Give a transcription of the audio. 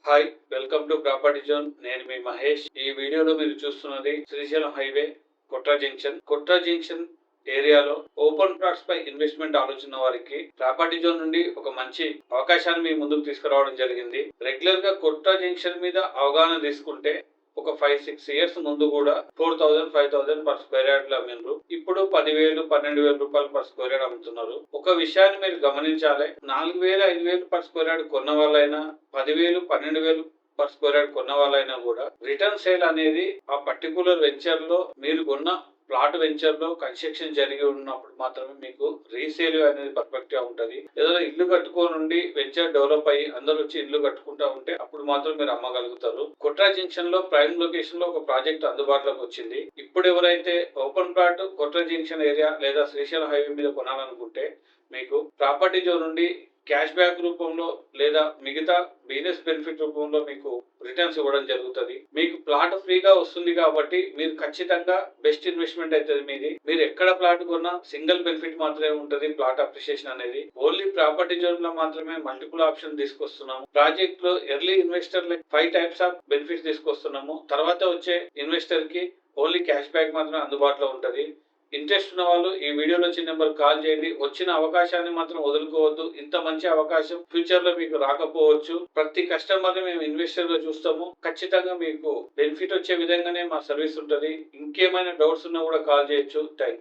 Hi, welcome to property zone. నేను మీ మహేష్. ఈ వీడియోలో మీరు చూస్తున్నది శ్రీశైలం హైవే కుట్రా జంక్షన్ ఏరియాలో ఓపెన్ ప్లాట్స్ పై ఇన్వెస్ట్మెంట్ ఆలోచన వారికి ప్రాపర్టీ జోన్ నుండి ఒక మంచి అవకాశాన్ని మీ ముందుకు తీసుకురావడం జరిగింది. రెగ్యులర్ గా కుట్రా జంక్షన్ మీద అవగాహన తీసుకుంటే ఒక 5-6 ఇయర్స్ ముందు కూడా 4,000-5,000 పర్ స్క్వేర్ యార్డ్ అమ్మిండ్రు. ఇప్పుడు 10,000-12,000 రూపాయలు పర్ స్క్వేర్ యార్డ్ అమ్ముతున్నారు. ఒక విషయాన్ని మీరు గమనించాలి. 4,000-5,000 పర్ స్క్వేర్ యార్డ్ కొన్న వాళ్ళైనా 10,000-12,000 పర్ స్క్వేర్ యార్డ్ కొన్న వాళ్ళైనా కూడా రిటర్న్ సేల్ అనేది ఆ పర్టికులర్ వెంచర్ లో మీరు కొన్న ప్లాట్ వెంచర్ లో కన్స్ట్రక్షన్ జరిగి ఉన్నప్పుడు మాత్రమే మీకు రీసేల్ అనేది పర్ఫెక్ట్ గా ఉంటది. ఏదైనా ఇల్లు కట్టుకోనుండి వెంచర్ డెవలప్ అయ్యి అందరూ వచ్చి ఇల్లు కట్టుకుంటా ఉంటే అప్పుడు మాత్రం మీరు అమ్మగలుగుతారు. కుట్రా జంక్షన్ లో ప్రైమ్ లొకేషన్ లో ఒక ప్రాజెక్ట్ అందుబాటులోకి వచ్చింది. ఇప్పుడు ఎవరైతే ఓపెన్ ప్లాట్ కుట్రా జంక్షన్ ఏరియా లేదా శ్రీశైలం హైవే మీద కొనాలనుకుంటే మీకు ప్రాపర్టీ జోన్ నుండి క్యాష్ బ్యాక్ రూపంలో లేదా మిగతా బిజినెస్ బెనిఫిట్ రూపంలో మీకు రిటర్న్స్ ఇవ్వడం జరుగుతుంది. మీకు ప్లాట్ ఫ్రీగా వస్తుంది కాబట్టి మీరు ఖచ్చితంగా బెస్ట్ ఇన్వెస్ట్మెంట్ అవుతుంది మీది. మీరు ఎక్కడ ప్లాట్ కొన్నా సింగిల్ బెనిఫిట్ మాత్రమే ఉంటుంది. ప్లాట్ అప్రిషియేషన్ అనేది ఓన్లీ ప్రాపర్టీ జోన్ లో మాత్రమే మల్టిపుల్ ఆప్షన్ తీసుకొస్తున్నాము. ప్రాజెక్ట్ లో early investor 5 types of benefits తీసుకొస్తున్నాము. తర్వాత వచ్చే ఇన్వెస్టర్ కి ఓన్లీ క్యాష్ బ్యాక్ మాత్రమే అందుబాటులో ఉంటుంది. ఇంట్రెస్ట్ ఉన్న వాళ్ళు ఈ వీడియోలో వచ్చిన నెంబర్ కాల్ చేయండి. వచ్చిన అవకాశాన్ని మాత్రం వదులుకోవద్దు. ఇంత మంచి అవకాశం ఫ్యూచర్ లో మీకు రాకపోవచ్చు. ప్రతి కస్టమర్ ని మేము ఇన్వెస్టర్ గా చూస్తాము. ఖచ్చితంగా మీకు బెనిఫిట్ వచ్చే విధంగానే మా సర్వీస్ ఉంటుంది. ఇంకేమైనా డౌట్స్ ఉన్నా కూడా కాల్ చేయొచ్చు. Thank you.